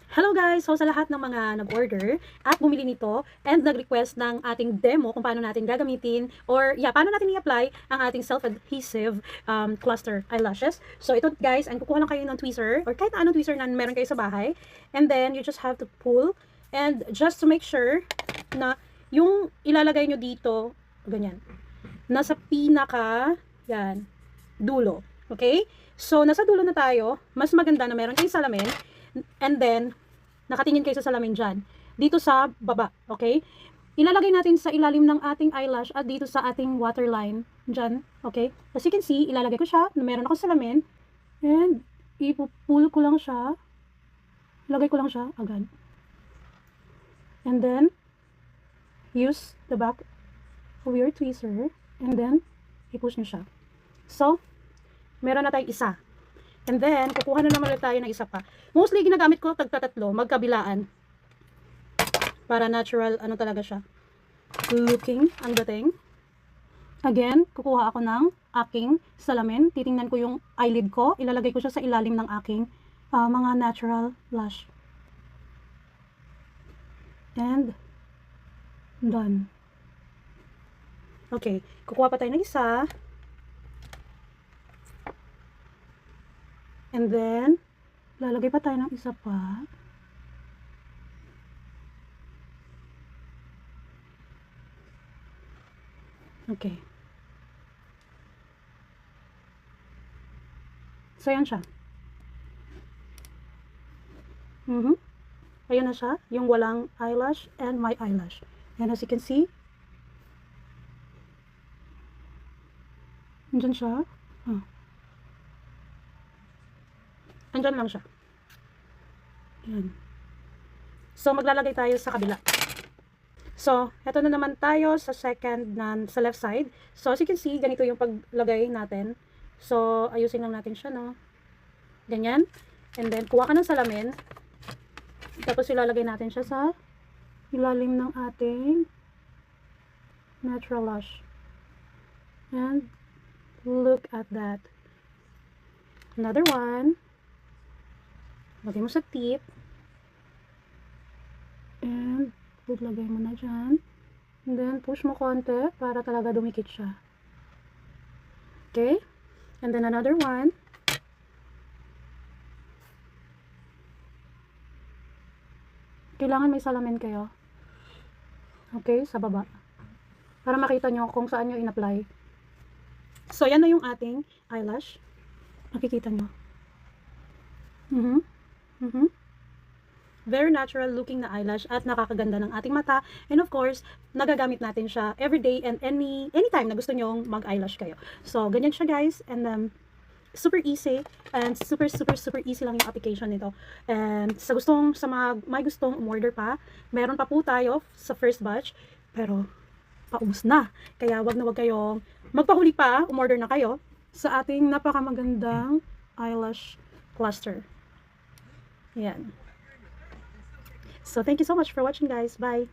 Hello guys! So sa lahat ng mga nag-order at bumili nito and nag-request ng ating demo kung paano natin gagamitin or paano natin i-apply ang ating self-adhesive cluster eyelashes. So ito guys, kukuha lang kayo ng tweezer or kahit anong tweezer na meron kayo sa bahay, and then you just have to pull, and just to make sure na yung ilalagay nyo dito, ganyan, nasa pinaka, yan, dulo. Okay? So nasa dulo na tayo, mas maganda na meron kayong salamin. And then, nakatingin kayo sa salamin dyan. Dito sa baba, okay? Ilalagay natin sa ilalim ng ating eyelash at dito sa ating waterline. Dyan, okay? As you can see, ilalagay ko siya na meron akong salamin. And, ipupull ko lang siya. Ilagay ko lang siya agad. And then, use the back of your tweezer. And then, i-push nyo siya. So, meron na tayong isa. And then, kukuha na naman ulit tayo ng isa pa. Mostly, ginagamit ko tagtatatlo, magkabilaan. Para natural, ano talaga siya, looking ang dating. Again, kukuha ako ng aking salamin. Titingnan ko yung eyelid ko. Ilalagay ko siya sa ilalim ng aking mga natural lash. And, done. Okay, kukuha pa tayo ng isa. And then, lalagay pa tayo ng isa pa. Okay. So, yan siya. Ayun na siya. Yung walang eyelash and my eyelash. And as you can see, andyan siya. Andyan lang siya. Yan. So, maglalagay tayo sa kabila. So, eto na naman tayo sa second na sa left side. So, as you can see, ganito yung paglagay natin. So, ayusin lang natin siya, no? Ganyan. And then, kuha ka ng salamin. Tapos, ilalagay natin siya sa ilalim ng ating natural lash. And, look at that. Another one. Lagay mo sa tip. And, lagay mo na dyan. And then, push mo konti para talaga dumikit siya. Okay? And then, another one. Kailangan may salamin kayo. Okay? Sa baba. Para makita nyo kung saan nyo in-apply. So, yan na yung ating eyelash. Makikita nyo. Very natural looking na eyelash at nakakaganda ng ating mata. And of course, nagagamit natin siya everyday and anytime na gusto nyong mag-eyelash kayo. So, ganyan siya guys. And super easy and super easy lang yung application nito. And sa mga may gustong umorder pa, meron pa po tayo sa first batch. Pero, paubos na. Kaya wag kayong magpahuli pa, umorder na kayo sa ating napakamagandang eyelash cluster. Yan. So, thank you so much for watching guys. Bye!